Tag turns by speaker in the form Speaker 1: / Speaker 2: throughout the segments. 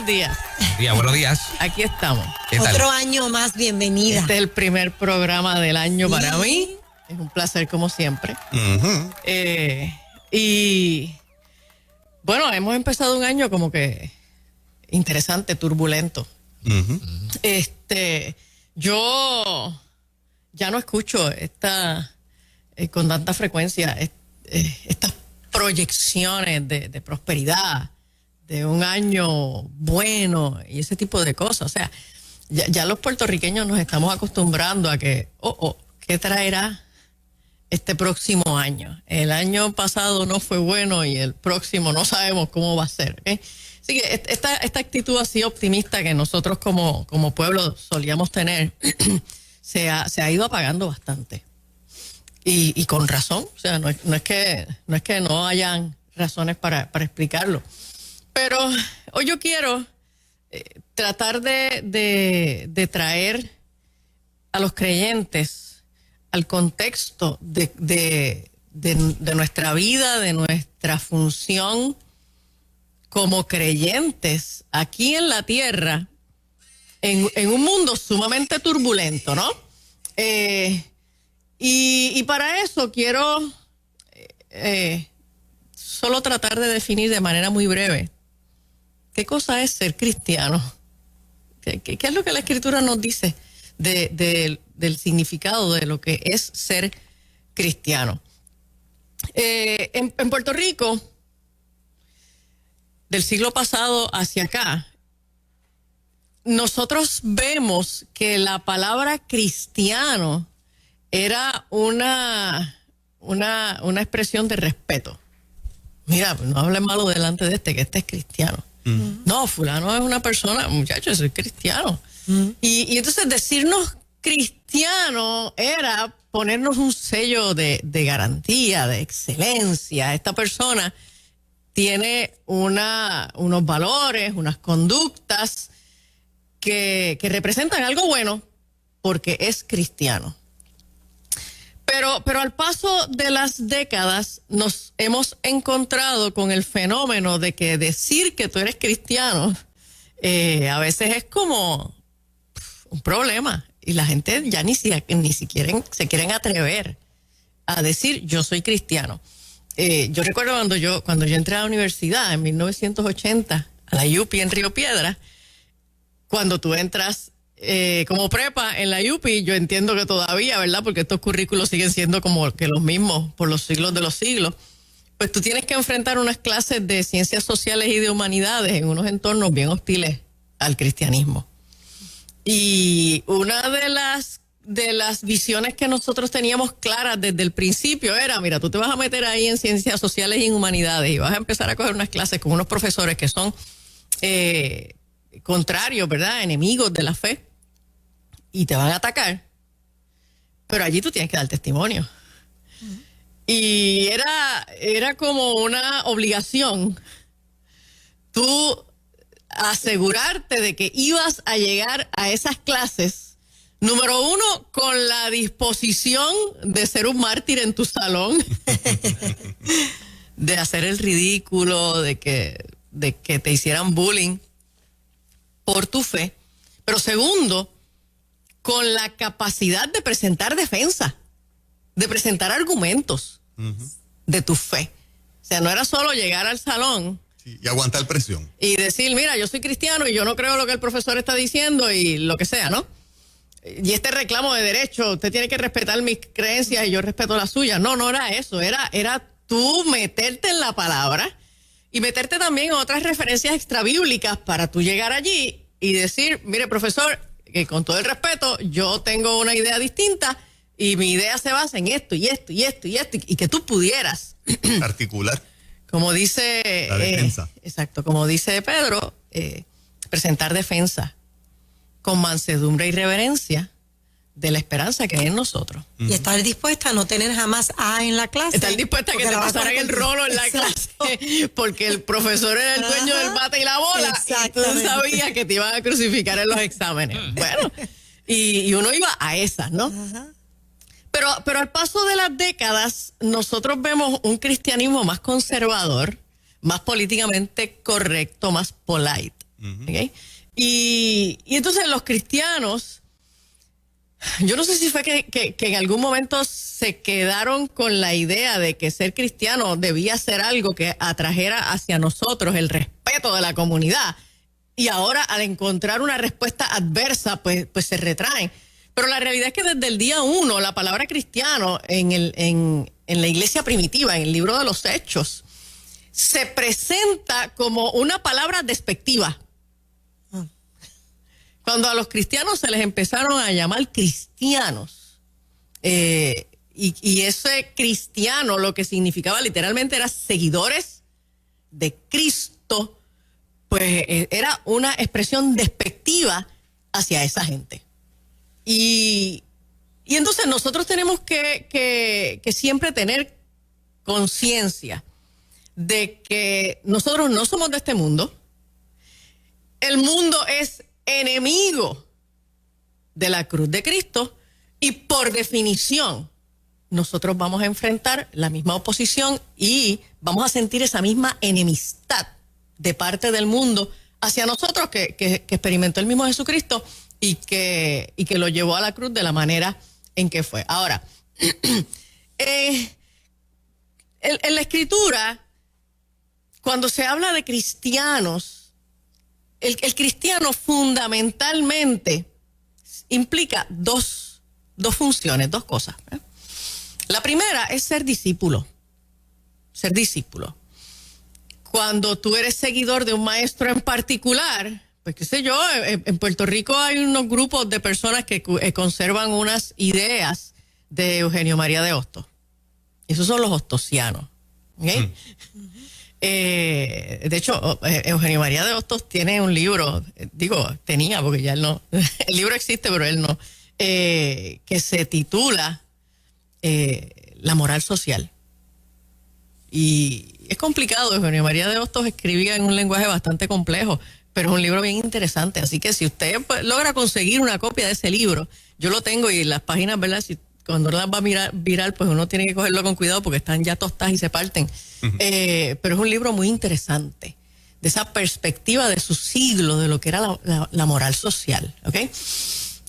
Speaker 1: buenos días.
Speaker 2: Buenos días.
Speaker 1: Aquí estamos.
Speaker 2: ¿Qué tal?
Speaker 3: Otro año más, bienvenida.
Speaker 1: Este es el primer programa del año para mí. Es un placer como siempre.
Speaker 2: Uh-huh.
Speaker 1: Y bueno, hemos empezado un año como que interesante, turbulento.
Speaker 2: Uh-huh.
Speaker 1: Yo ya no escucho con tanta frecuencia estas proyecciones de prosperidad, de un año bueno y ese tipo de cosas. O sea, ya los puertorriqueños nos estamos acostumbrando a que, ¿qué traerá este próximo año? El año pasado no fue bueno y el próximo no sabemos cómo va a ser. ¿Okay? Así que esta actitud así optimista que nosotros como pueblo solíamos tener se ha ido apagando bastante. Y con razón. O sea, no es que no hayan razones para explicarlo. Pero hoy yo quiero tratar de traer a los creyentes al contexto de nuestra vida, de nuestra función como creyentes aquí en la tierra, en un mundo sumamente turbulento, ¿no? Y para eso quiero solo tratar de definir de manera muy breve qué cosa es ser cristiano. ¿Qué es lo que la Escritura nos dice del significado de lo que es ser cristiano? En Puerto Rico, del siglo pasado hacia acá, nosotros vemos que la palabra cristiano era una expresión de respeto. Mira, no hable malo delante de que este es cristiano. Uh-huh. No, fulano es una persona, muchacho, soy cristiano. Uh-huh. Y entonces decirnos cristiano era ponernos un sello de garantía, de excelencia. Esta persona tiene unos valores, unas conductas que representan algo bueno porque es cristiano. Pero al paso de las décadas nos hemos encontrado con el fenómeno de que decir que tú eres cristiano a veces es como un problema y la gente ya ni siquiera se quieren atrever a decir yo soy cristiano. Yo recuerdo cuando yo entré a la universidad en 1980 a la UPI en Río Piedras, cuando tú entras como prepa en la UPI, yo entiendo que todavía, ¿verdad? Porque estos currículos siguen siendo como que los mismos por los siglos de los siglos. Pues tú tienes que enfrentar unas clases de ciencias sociales y de humanidades en unos entornos bien hostiles al cristianismo. Y una de las visiones que nosotros teníamos claras desde el principio era, mira, tú te vas a meter ahí en ciencias sociales y en humanidades y vas a empezar a coger unas clases con unos profesores que son contrarios, ¿verdad? Enemigos de la fe. Y te van a atacar, pero allí tú tienes que dar testimonio. Uh-huh. Y era como una obligación tú asegurarte de que ibas a llegar a esas clases, número uno, con la disposición de ser un mártir en tu salón, de hacer el ridículo, de que te hicieran bullying por tu fe, pero segundo, con la capacidad de presentar defensa, de presentar argumentos de tu fe. O sea, no era solo llegar al salón
Speaker 4: y aguantar presión
Speaker 1: y decir, mira, yo soy cristiano y yo no creo lo que el profesor está diciendo y lo que sea, ¿no? Y este reclamo de derecho, usted tiene que respetar mis creencias y yo respeto las suyas. No era eso, era tú meterte en la palabra y meterte también en otras referencias extrabíblicas para tú llegar allí y decir, mire, profesor, que con todo el respeto, yo tengo una idea distinta y mi idea se basa en esto y esto y esto y esto, y que tú pudieras
Speaker 4: articular.
Speaker 1: Como dice
Speaker 4: la defensa.
Speaker 1: Exacto, como dice Pedro, presentar defensa con mansedumbre y reverencia de la esperanza que hay en nosotros.
Speaker 3: Y estar dispuesta a no tener jamás A en la clase.
Speaker 1: Estar dispuesta a que te pasaran el rolo en la clase, porque el profesor era el dueño del bate y la bola, y tú sabías que te iban a crucificar en los exámenes. Bueno, y uno iba a esas, ¿no? Ajá. Pero al paso de las décadas, nosotros vemos un cristianismo más conservador, más políticamente correcto, más polite. ¿Okay? Y entonces los cristianos, yo no sé si fue que en algún momento se quedaron con la idea de que ser cristiano debía ser algo que atrajera hacia nosotros el respeto de la comunidad. Y ahora al encontrar una respuesta adversa, pues se retraen. Pero la realidad es que desde el día 1, la palabra cristiano en la iglesia primitiva, en el libro de los Hechos, se presenta como una palabra despectiva. Cuando a los cristianos se les empezaron a llamar cristianos, y ese cristiano lo que significaba literalmente era seguidores de Cristo, pues era una expresión despectiva hacia esa gente. Y entonces nosotros tenemos que siempre tener conciencia de que nosotros no somos de este mundo. El mundo es enemigo de la cruz de Cristo y por definición nosotros vamos a enfrentar la misma oposición y vamos a sentir esa misma enemistad de parte del mundo hacia nosotros que experimentó el mismo Jesucristo y que lo llevó a la cruz de la manera en que fue. Ahora, en la Escritura, cuando se habla de cristianos, el cristiano fundamentalmente implica dos funciones, dos cosas. La primera es ser discípulo. Ser discípulo. Cuando tú eres seguidor de un maestro en particular, pues qué sé yo, en Puerto Rico hay unos grupos de personas que conservan unas ideas de Eugenio María de Hostos. Esos son los hostosianos. ¿Okay? De hecho, Eugenio María de Hostos tiene un libro, tenía, porque ya él no, el libro existe, pero él no, que se titula La moral social. Y es complicado, Eugenio María de Hostos escribía en un lenguaje bastante complejo, pero es un libro bien interesante, así que si usted logra conseguir una copia de ese libro, yo lo tengo y las páginas, ¿verdad? Cuando las va a virar, pues uno tiene que cogerlo con cuidado porque están ya tostadas y se parten. Pero es un libro muy interesante, de esa perspectiva de su siglo, de lo que era la moral social, ¿ok?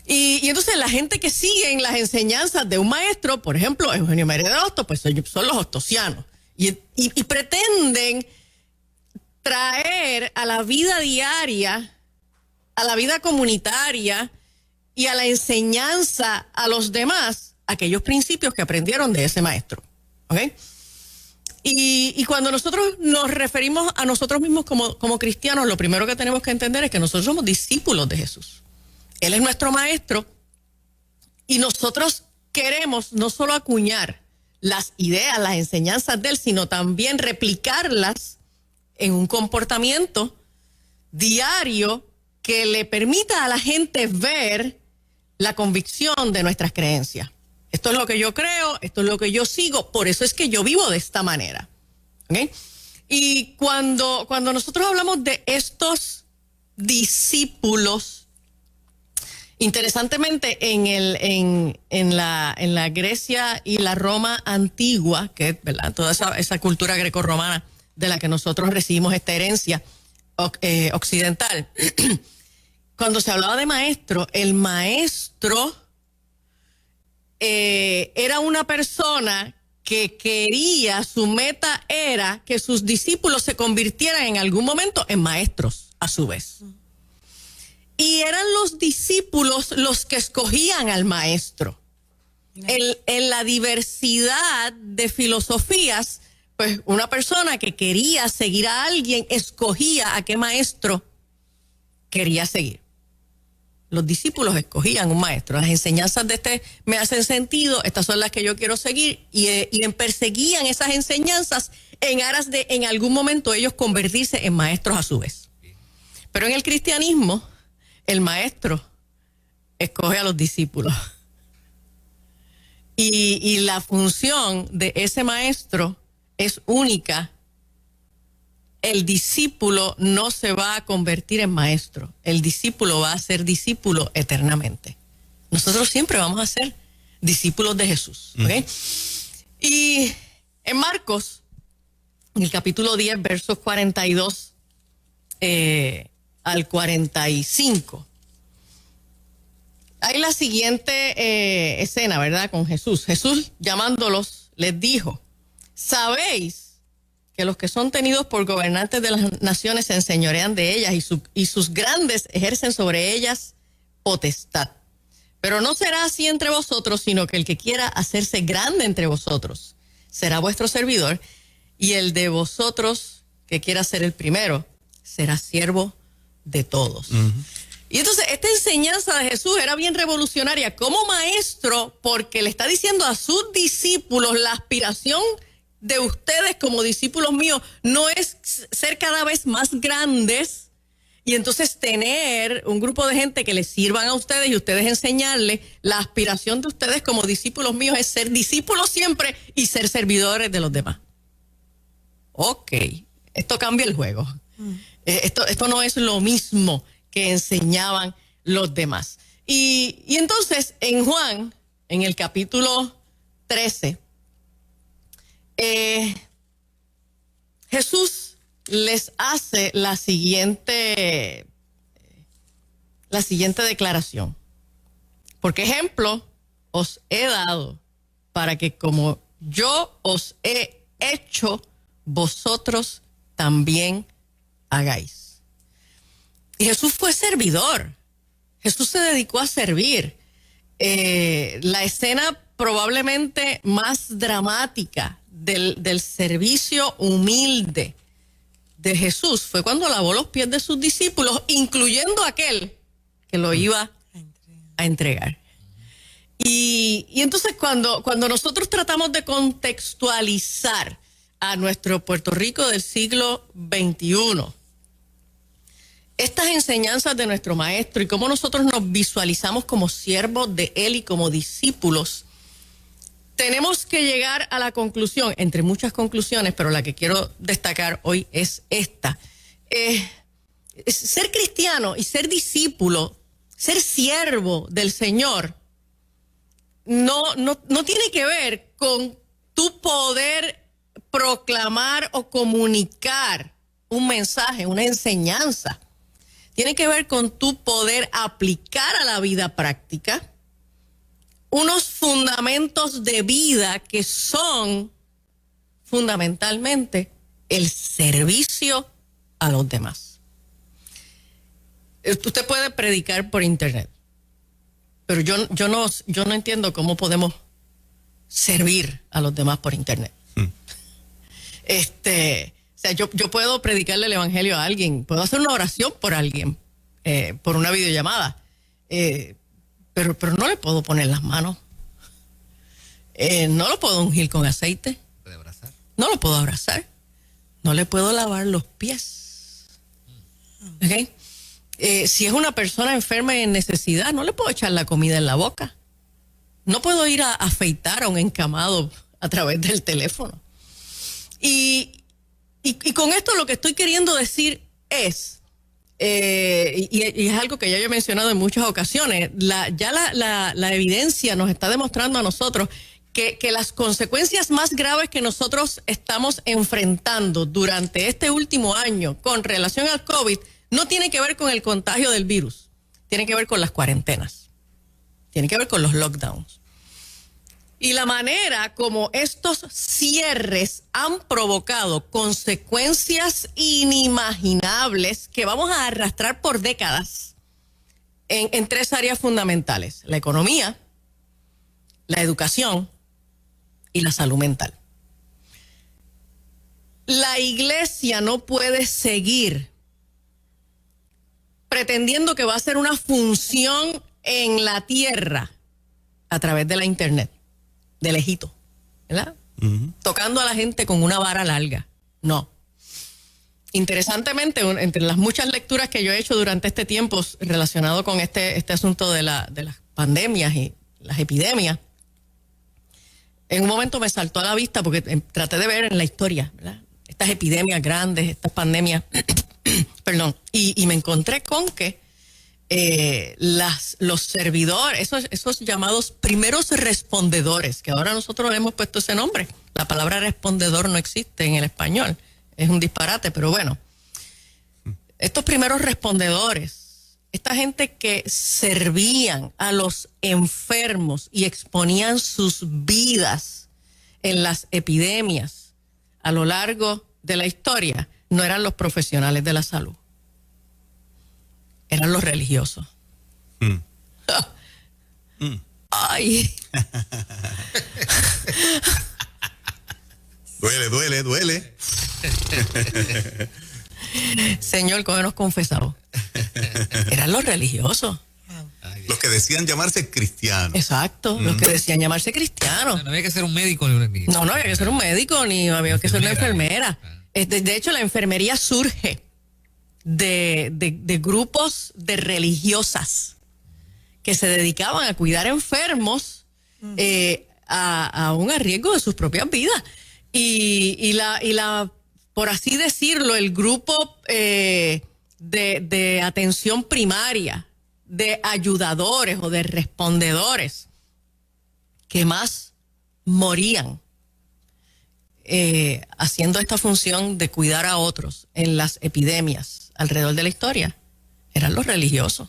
Speaker 1: Y entonces la gente que sigue en las enseñanzas de un maestro, por ejemplo, Eugenio María de Hostos, pues son los hostosianos. Y pretenden traer a la vida diaria, a la vida comunitaria y a la enseñanza a los demás aquellos principios que aprendieron de ese maestro. ¿Ok? Y cuando nosotros nos referimos a nosotros mismos como cristianos, lo primero que tenemos que entender es que nosotros somos discípulos de Jesús. Él es nuestro maestro y nosotros queremos no solo acuñar las ideas, las enseñanzas de él, sino también replicarlas en un comportamiento diario que le permita a la gente ver la convicción de nuestras creencias. Esto es lo que yo creo, esto es lo que yo sigo, por eso es que yo vivo de esta manera. ¿Okay? Y cuando nosotros hablamos de estos discípulos, interesantemente en la Grecia y la Roma antigua, que es, ¿verdad?, toda esa cultura grecorromana de la que nosotros recibimos esta herencia occidental, cuando se hablaba de maestro, el maestro era una persona que quería, su meta era que sus discípulos se convirtieran en algún momento en maestros a su vez. Y eran los discípulos los que escogían al maestro. En la diversidad de filosofías, pues una persona que quería seguir a alguien escogía a qué maestro quería seguir. Los discípulos escogían un maestro. Las enseñanzas de este me hacen sentido, estas son las que yo quiero seguir, y perseguían esas enseñanzas en aras de en algún momento ellos convertirse en maestros a su vez. Pero en el cristianismo, el maestro escoge a los discípulos. Y la función de ese maestro es única. El discípulo no se va a convertir en maestro. El discípulo va a ser discípulo eternamente. Nosotros siempre vamos a ser discípulos de Jesús. ¿Okay? Y en Marcos, en el capítulo 10, versos 42 al 45. Hay la siguiente escena, ¿verdad? Con Jesús. Jesús, llamándolos, les dijo: ¿sabéis que los que son tenidos por gobernantes de las naciones se enseñorean de ellas y sus grandes ejercen sobre ellas potestad? Pero no será así entre vosotros, sino que el que quiera hacerse grande entre vosotros será vuestro servidor, y el de vosotros que quiera ser el primero será siervo de todos. Y entonces esta enseñanza de Jesús era bien revolucionaria como maestro, porque le está diciendo a sus discípulos: la aspiración de ustedes como discípulos míos no es ser cada vez más grandes y entonces tener un grupo de gente que les sirvan a ustedes y ustedes enseñarles. La aspiración de ustedes como discípulos míos es ser discípulos siempre y ser servidores de los demás. Ok, esto cambia el juego. Esto no es lo mismo que enseñaban los demás. Y entonces en Juan, en el capítulo 13, Jesús les hace la siguiente declaración. Porque ejemplo os he dado para que como yo os he hecho, vosotros también hagáis. Y Jesús fue servidor. Jesús se dedicó a servir. La escena probablemente más dramática del servicio humilde de Jesús fue cuando lavó los pies de sus discípulos, incluyendo aquel que lo iba a entregar. Y entonces cuando nosotros tratamos de contextualizar a nuestro Puerto Rico del siglo XXI, estas enseñanzas de nuestro maestro y cómo nosotros nos visualizamos como siervos de él y como discípulos, tenemos que llegar a la conclusión, entre muchas conclusiones, pero la que quiero destacar hoy es esta. Ser cristiano y ser discípulo, ser siervo del Señor, no tiene que ver con tu poder proclamar o comunicar un mensaje, una enseñanza. Tiene que ver con tu poder aplicar a la vida práctica unos fundamentos de vida que son fundamentalmente el servicio a los demás. Usted puede predicar por internet, pero yo no entiendo cómo podemos servir a los demás por internet. O sea, yo puedo predicarle el evangelio a alguien, puedo hacer una oración por alguien, por una videollamada, pero no le puedo poner las manos, no lo puedo ungir con aceite,
Speaker 4: ¿Puede abrazar?
Speaker 1: no lo puedo abrazar, no le puedo lavar los pies. ¿Okay? Si es una persona enferma y en necesidad, no le puedo echar la comida en la boca, no puedo ir a afeitar a un encamado a través del teléfono. Y con esto lo que estoy queriendo decir es, y es algo que ya yo he mencionado en muchas ocasiones, la evidencia nos está demostrando a nosotros que las consecuencias más graves que nosotros estamos enfrentando durante este último año con relación al COVID no tiene que ver con el contagio del virus, tiene que ver con las cuarentenas, tiene que ver con los lockdowns. Y la manera como estos cierres han provocado consecuencias inimaginables que vamos a arrastrar por décadas en tres áreas fundamentales: la economía, la educación y la salud mental. La iglesia no puede seguir pretendiendo que va a ser una función en la tierra a través de la internet, de lejito, ¿verdad? Tocando a la gente con una vara larga. No. Interesantemente, entre las muchas lecturas que yo he hecho durante este tiempo relacionado con este asunto de las pandemias y las epidemias, en un momento me saltó a la vista porque traté de ver en la historia, ¿verdad?, estas epidemias grandes, estas pandemias, perdón, y me encontré con que los servidores, esos llamados primeros respondedores, que ahora nosotros le hemos puesto ese nombre. La palabra respondedor no existe en el español, es un disparate, pero bueno. estos primeros respondedores, esta gente que servían a los enfermos y exponían sus vidas en las epidemias a lo largo de la historia, no eran los profesionales de la salud, eran los religiosos. Ay.
Speaker 4: Duele.
Speaker 1: Señor, cógenos confesados. Eran los religiosos.
Speaker 4: Los que decían llamarse cristianos.
Speaker 1: Exacto, los que decían llamarse cristianos.
Speaker 2: No había que ser un médico ni
Speaker 1: No había que ser un médico ni había que ser una enfermera.
Speaker 2: Ah.
Speaker 1: De hecho, la enfermería surge de grupos de religiosas que se dedicaban a cuidar enfermos aún a riesgo de sus propias vidas. Y por así decirlo, el grupo de atención primaria, de ayudadores o de respondedores que más morían haciendo esta función de cuidar a otros en las epidemias alrededor de la historia, eran los religiosos.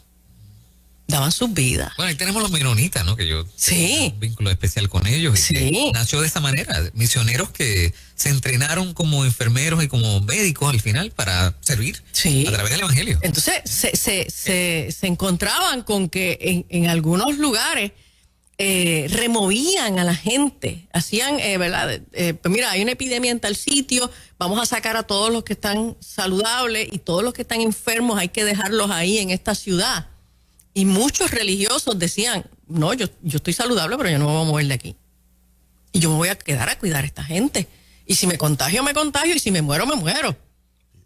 Speaker 1: Daban sus vidas.
Speaker 2: Bueno, ahí tenemos los menonitas, ¿no? Que yo tengo un vínculo especial con ellos. Y que nació de esa manera. Misioneros que se entrenaron como enfermeros y como médicos al final para servir a través del evangelio.
Speaker 1: Entonces se encontraban con que en algunos lugares removían a la gente. Hacían, ¿verdad? Pues mira, hay una epidemia en tal sitio, vamos a sacar a todos los que están saludables y todos los que están enfermos hay que dejarlos ahí en esta ciudad. Y muchos religiosos decían, no, yo estoy saludable, pero yo no me voy a mover de aquí. Y yo me voy a quedar a cuidar a esta gente. Y si me contagio, me contagio. Y si me muero, me muero.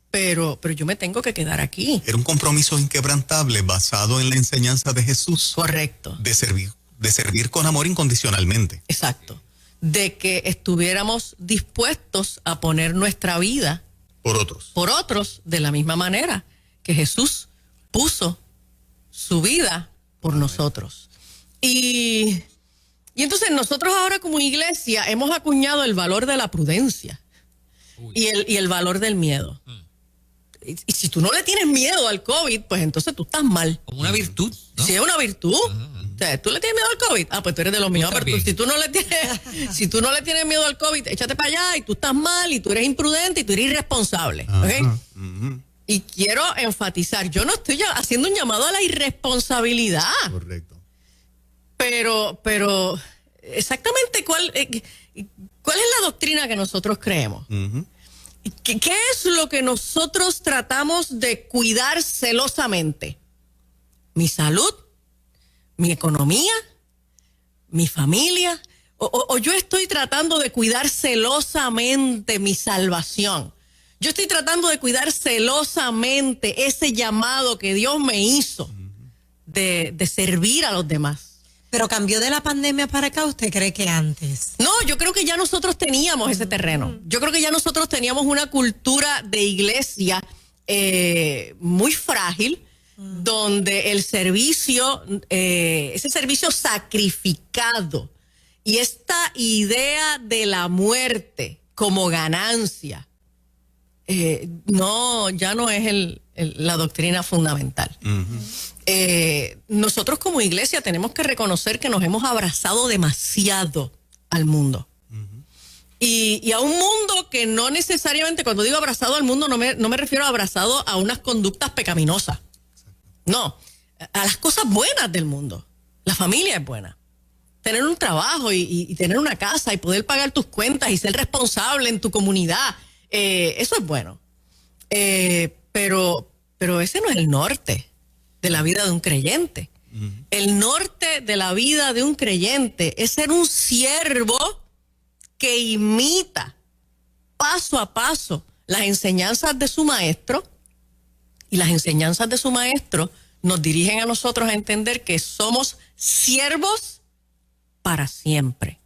Speaker 1: Pero yo me tengo que quedar aquí.
Speaker 4: Era un compromiso inquebrantable basado en la enseñanza de Jesús.
Speaker 1: Correcto.
Speaker 4: De servir con amor incondicionalmente.
Speaker 1: Exacto. De que estuviéramos dispuestos a poner nuestra vida
Speaker 4: por otros de la misma manera que Jesús puso su vida por nosotros. Y entonces nosotros ahora como iglesia hemos acuñado el valor de la prudencia y el valor del miedo. Y si tú no le tienes miedo al COVID, pues entonces tú estás mal.
Speaker 2: Como una virtud, ¿no?
Speaker 1: Sí, es una virtud. O sea, ¿tú le tienes miedo al COVID? Ah, pues tú eres de los míos. Pero si tú no le tienes miedo al COVID, échate para allá y tú estás mal y tú eres imprudente y tú eres irresponsable. ¿Ok? Y quiero enfatizar, yo no estoy haciendo un llamado a la irresponsabilidad.
Speaker 4: Correcto.
Speaker 1: Pero exactamente cuál es la doctrina que nosotros creemos. ¿Qué es lo que nosotros tratamos de cuidar celosamente? Mi salud, mi economía, mi familia, o yo estoy tratando de cuidar celosamente mi salvación. Yo estoy tratando de cuidar celosamente ese llamado que Dios me hizo de servir a los demás.
Speaker 3: Pero cambió de la pandemia para acá, ¿usted cree que antes?
Speaker 1: No, yo creo que ya nosotros teníamos ese terreno. Yo creo que ya nosotros teníamos una cultura de iglesia muy frágil, donde el servicio, ese servicio sacrificado y esta idea de la muerte como ganancia, ya no es la doctrina fundamental. Nosotros como iglesia tenemos que reconocer que nos hemos abrazado demasiado al mundo. Y a un mundo que no necesariamente, cuando digo abrazado al mundo, no me refiero a abrazado a unas conductas pecaminosas. No, a las cosas buenas del mundo. La familia es buena. Tener un trabajo y tener una casa y poder pagar tus cuentas y ser responsable en tu comunidad. Eso es bueno. Pero ese no es el norte de la vida de un creyente. El norte de la vida de un creyente es ser un siervo que imita paso a paso las enseñanzas de su maestro, y las enseñanzas de su maestro nos dirigen a nosotros a entender que somos siervos para siempre.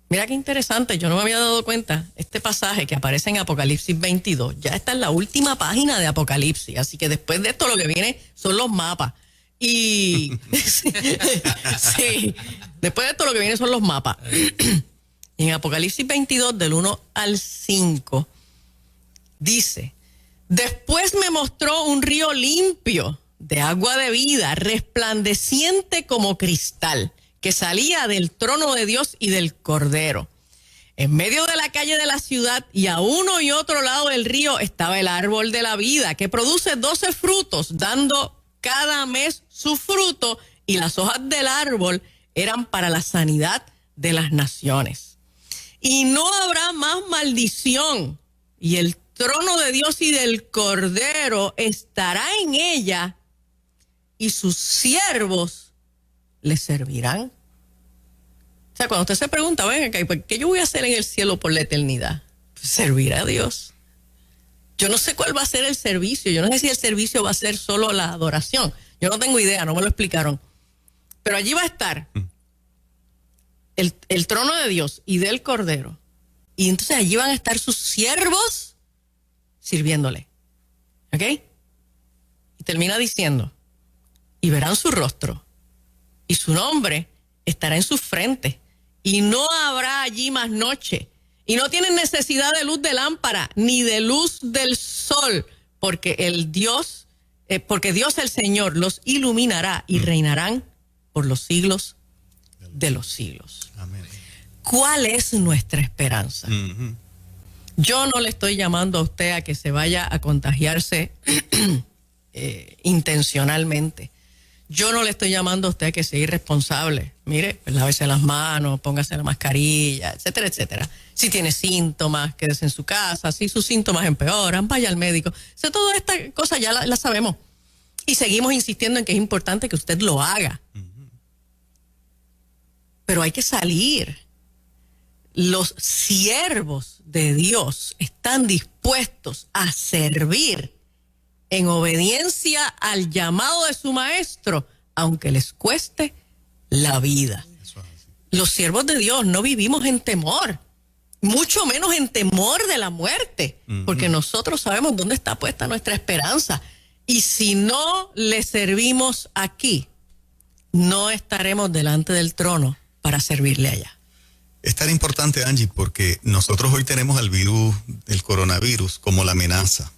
Speaker 1: Mira qué interesante, yo no me había dado cuenta, este pasaje que aparece en Apocalipsis 22, ya está en la última página de Apocalipsis, así que después de esto lo que viene son los mapas. Y sí, después de esto lo que viene son los mapas. Y en Apocalipsis 22, del 1 al 5, dice: Después me mostró un río limpio de agua de vida, resplandeciente como cristal, que salía del trono de Dios y del Cordero. En medio de la calle de la ciudad y a uno y otro lado del río estaba el árbol de la vida, que produce 12 frutos, dando cada mes su fruto, y las hojas del árbol eran para la sanidad de las naciones. Y no habrá más maldición, y el trono de Dios y del Cordero estará en ella, y sus siervos le servirán. O sea, cuando usted se pregunta, ven acá, ¿qué yo voy a hacer en el cielo por la eternidad? Pues servir a Dios. Yo no sé cuál va a ser el servicio. Yo no sé si el servicio va a ser solo la adoración. Yo no tengo idea, no me lo explicaron. Pero allí va a estar el trono de Dios y del Cordero. Y entonces allí van a estar sus siervos sirviéndole. ¿Ok? Y termina diciendo, y verán su rostro, y su nombre estará en su frente, y no habrá allí más noche, y no tienen necesidad de luz de lámpara, ni de luz del sol, porque Dios el Señor los iluminará y reinarán por los siglos de los siglos.
Speaker 5: Amén.
Speaker 1: ¿Cuál es nuestra esperanza?
Speaker 5: Uh-huh.
Speaker 1: Yo no le estoy llamando a usted a que se vaya a contagiarse intencionalmente. Yo no le estoy llamando a usted a que sea irresponsable. Mire, pues lávese las manos, póngase la mascarilla, etcétera, etcétera. Si tiene síntomas, quédese en su casa. Si sus síntomas empeoran, vaya al médico. O sea, toda esta cosa ya la sabemos. Y seguimos insistiendo en que es importante que usted lo haga. Uh-huh. Pero hay que salir. Los siervos de Dios están dispuestos a servir en obediencia al llamado de su maestro, aunque les cueste la vida. Los siervos de Dios no vivimos en temor, mucho menos en temor de la muerte, porque nosotros sabemos dónde está puesta nuestra esperanza. Y si no le servimos aquí, no estaremos delante del trono para servirle allá.
Speaker 5: Es tan importante, Angie, porque nosotros hoy tenemos al virus, el coronavirus, como la amenaza.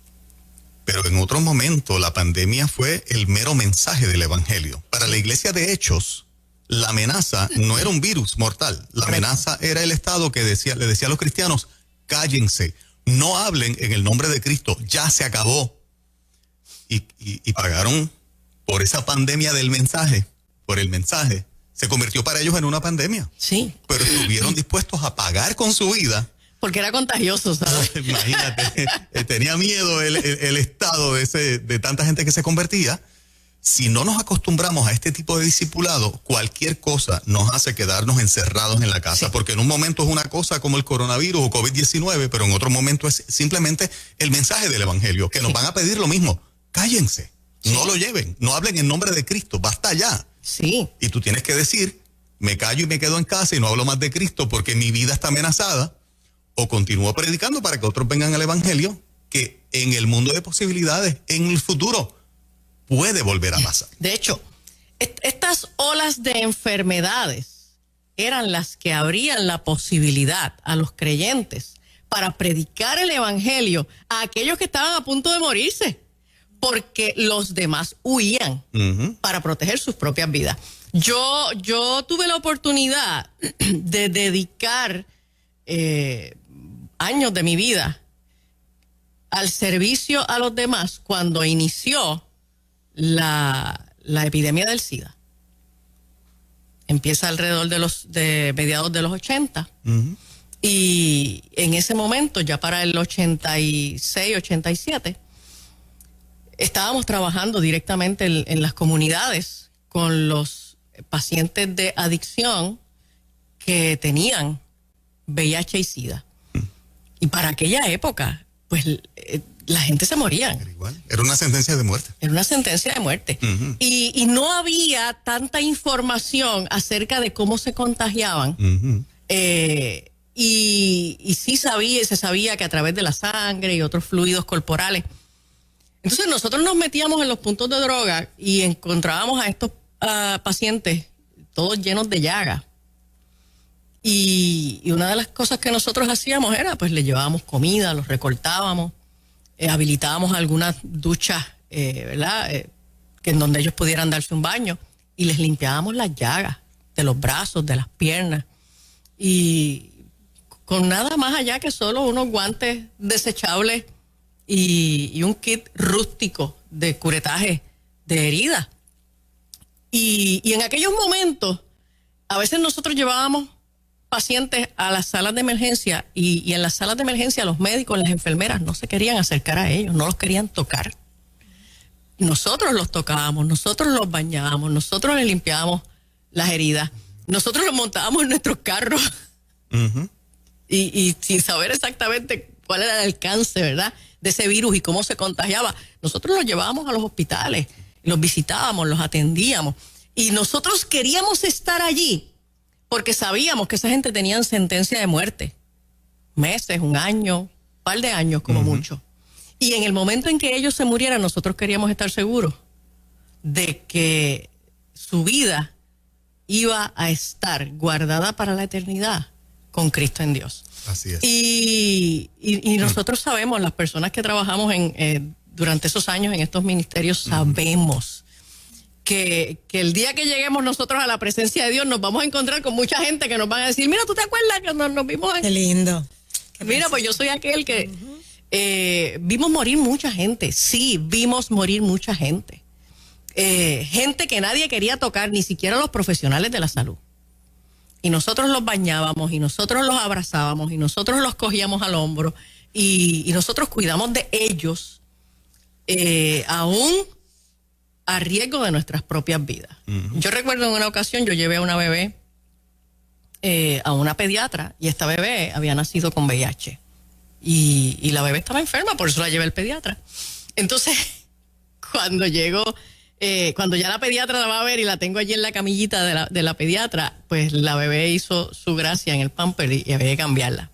Speaker 5: Pero en otro momento la pandemia fue el mero mensaje del evangelio. Para la iglesia de Hechos, la amenaza no era un virus mortal. La amenaza era el Estado que le decía a los cristianos, cállense, no hablen en el nombre de Cristo, ya se acabó. Y pagaron por esa pandemia del mensaje, por el mensaje. Se convirtió para ellos en una pandemia.
Speaker 1: Sí.
Speaker 5: Pero estuvieron dispuestos a pagar con su vida.
Speaker 1: Porque era contagioso, ¿sabes?
Speaker 5: Imagínate, tenía miedo el estado de tanta gente que se convertía. Si no nos acostumbramos a este tipo de discipulado, cualquier cosa nos hace quedarnos encerrados en la casa, sí. Porque en un momento es una cosa como el coronavirus o COVID-19, pero en otro momento es simplemente el mensaje del evangelio, que nos van a pedir lo mismo. Cállense, sí. No lo lleven, no hablen en nombre de Cristo, basta ya.
Speaker 1: Sí.
Speaker 5: Y tú tienes que decir, me callo y me quedo en casa y no hablo más de Cristo porque mi vida está amenazada. O continúo predicando para que otros vengan al evangelio, que en el mundo de posibilidades, en el futuro, puede volver a pasar.
Speaker 1: De hecho, estas olas de enfermedades eran las que abrían la posibilidad a los creyentes para predicar el evangelio a aquellos que estaban a punto de morirse, porque los demás huían para proteger sus propias vidas. Yo tuve la oportunidad de dedicar años de mi vida al servicio a los demás cuando inició la epidemia del SIDA. Empieza alrededor de mediados de los 80. Y en ese momento, ya para el 86, 87, estábamos trabajando directamente en las comunidades con los pacientes de adicción que tenían VIH y SIDA. Y para aquella época, pues la gente se moría.
Speaker 5: Era una sentencia de muerte.
Speaker 1: Era una sentencia de muerte. Y no había tanta información acerca de cómo se contagiaban. Y sí se sabía que a través de la sangre y otros fluidos corporales. Entonces nosotros nos metíamos en los puntos de droga y encontrábamos a estos pacientes todos llenos de llagas. Y una de las cosas que nosotros hacíamos era, pues le llevábamos comida, los recortábamos, habilitábamos algunas duchas, ¿verdad? Que en donde ellos pudieran darse un baño, y les limpiábamos las llagas de los brazos, de las piernas, y con nada más allá que solo unos guantes desechables y un kit rústico de curetaje de heridas. Y en aquellos momentos, a veces nosotros llevábamos pacientes a las salas de emergencia, y en las salas de emergencia los médicos, las enfermeras no se querían acercar a ellos, no los querían tocar. Nosotros los tocábamos, nosotros los bañábamos, nosotros les limpiábamos las heridas, nosotros los montábamos en nuestros carros. Uh-huh. y sin saber exactamente cuál era el alcance, ¿verdad?, de ese virus y cómo se contagiaba. Nosotros los llevábamos a los hospitales, los visitábamos, los atendíamos, y nosotros queríamos estar allí porque sabíamos que esa gente tenía sentencia de muerte, meses, un año, un par de años como mucho. Y en el momento en que ellos se murieran, nosotros queríamos estar seguros de que su vida iba a estar guardada para la eternidad con Cristo en Dios.
Speaker 5: Así es.
Speaker 1: Y nosotros sabemos, las personas que trabajamos durante esos años en estos ministerios, sabemos que el día que lleguemos nosotros a la presencia de Dios, nos vamos a encontrar con mucha gente que nos van a decir, mira, ¿tú te acuerdas que nos vimos?
Speaker 3: Qué lindo.
Speaker 1: Mira, pues yo soy aquel que vimos morir mucha gente. Sí, vimos morir mucha gente. Gente que nadie quería tocar, ni siquiera los profesionales de la salud. Y nosotros los bañábamos, y nosotros los abrazábamos, y nosotros los cogíamos al hombro, y nosotros cuidamos de ellos, aún a riesgo de nuestras propias vidas. Uh-huh. Yo recuerdo en una ocasión, yo llevé a una bebé a una pediatra, y esta bebé había nacido con VIH. Y la bebé estaba enferma, por eso la llevé al pediatra. Entonces, cuando llego... cuando ya la pediatra la va a ver y la tengo allí en la camillita de la pediatra, pues la bebé hizo su gracia en el pamper y había que cambiarla.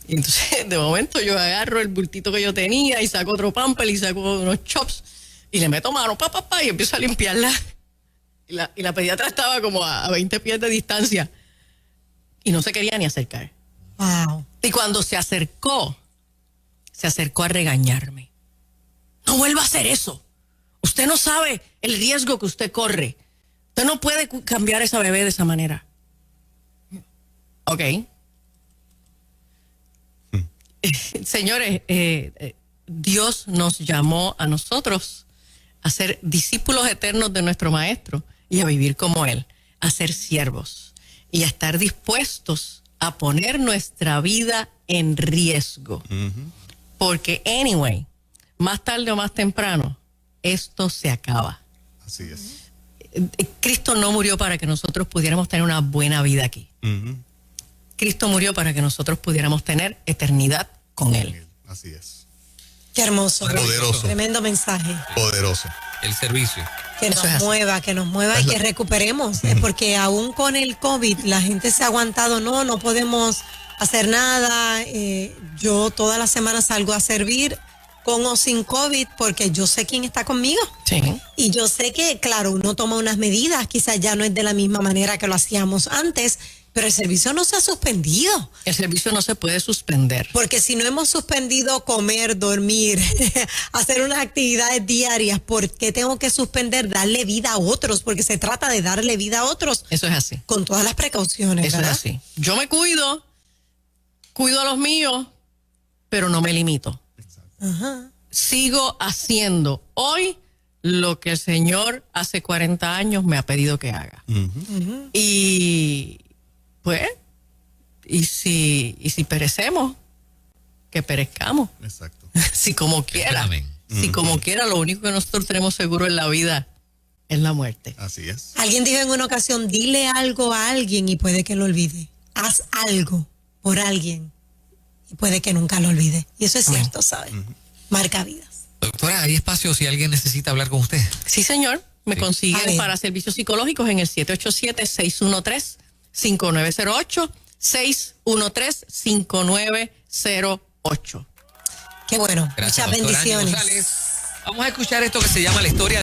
Speaker 1: Y entonces, de momento, yo agarro el bultito que yo tenía y saco otro pamper y saco unos chops y le meto mano, y empiezo a limpiarla. Y la pediatra estaba como a 20 pies de distancia y no se quería ni acercar.
Speaker 3: Wow.
Speaker 1: Y cuando se acercó a regañarme. No vuelva a hacer eso. Usted no sabe el riesgo que usted corre. Usted no puede cambiar esa bebé de esa manera. Ok. Señores, Dios nos llamó a nosotros a ser discípulos eternos de nuestro Maestro y a vivir como Él, a ser siervos y a estar dispuestos a poner nuestra vida en riesgo. Uh-huh. Porque, anyway, más tarde o más temprano, esto se acaba.
Speaker 5: Así es.
Speaker 1: Cristo no murió para que nosotros pudiéramos tener una buena vida aquí. Uh-huh. Cristo murió para que nosotros pudiéramos tener eternidad con Él.
Speaker 5: Así es.
Speaker 3: Qué hermoso.
Speaker 5: Poderoso.
Speaker 3: Tremendo mensaje.
Speaker 5: Poderoso.
Speaker 2: El servicio.
Speaker 3: Que nos mueva y que recuperemos. Porque aún con el COVID, la gente se ha aguantado. No podemos hacer nada. Yo toda la semana salgo a servir, con o sin COVID, porque yo sé quién está conmigo.
Speaker 1: Sí.
Speaker 3: Y yo sé que, claro, uno toma unas medidas, quizás ya no es de la misma manera que lo hacíamos antes, pero el servicio no se ha suspendido.
Speaker 1: El servicio no se puede suspender.
Speaker 3: Porque si no hemos suspendido comer, dormir, hacer unas actividades diarias, ¿por qué tengo que suspender darle vida a otros? Porque se trata de darle vida a otros.
Speaker 1: Eso es así.
Speaker 3: Con todas las precauciones,
Speaker 1: Eso
Speaker 3: ¿verdad?
Speaker 1: es así. Yo me cuido a los míos, pero no me limito.
Speaker 3: Ajá.
Speaker 1: Sigo haciendo hoy lo que el Señor hace 40 años me ha pedido que haga. Uh-huh. Y pues, y si perecemos, que perezcamos.
Speaker 5: Exacto.
Speaker 1: Si como quiera.
Speaker 2: Amén.
Speaker 1: Si como quiera, lo único que nosotros tenemos seguro en la vida es la muerte.
Speaker 5: Así es.
Speaker 3: Alguien dijo en una ocasión, dile algo a alguien y puede que lo olvide. Haz algo por alguien y puede que nunca lo olvide. Y eso es cierto, ¿sabes? Uh-huh. Marca vidas.
Speaker 2: Doctora, ¿hay espacio si alguien necesita hablar con usted?
Speaker 1: Sí, señor. Me consiguen para servicios psicológicos en el 787-613-5908, 613-5908.
Speaker 3: Qué bueno.
Speaker 2: Gracias,
Speaker 3: muchas bendiciones.
Speaker 2: Vamos a escuchar esto que se llama la historia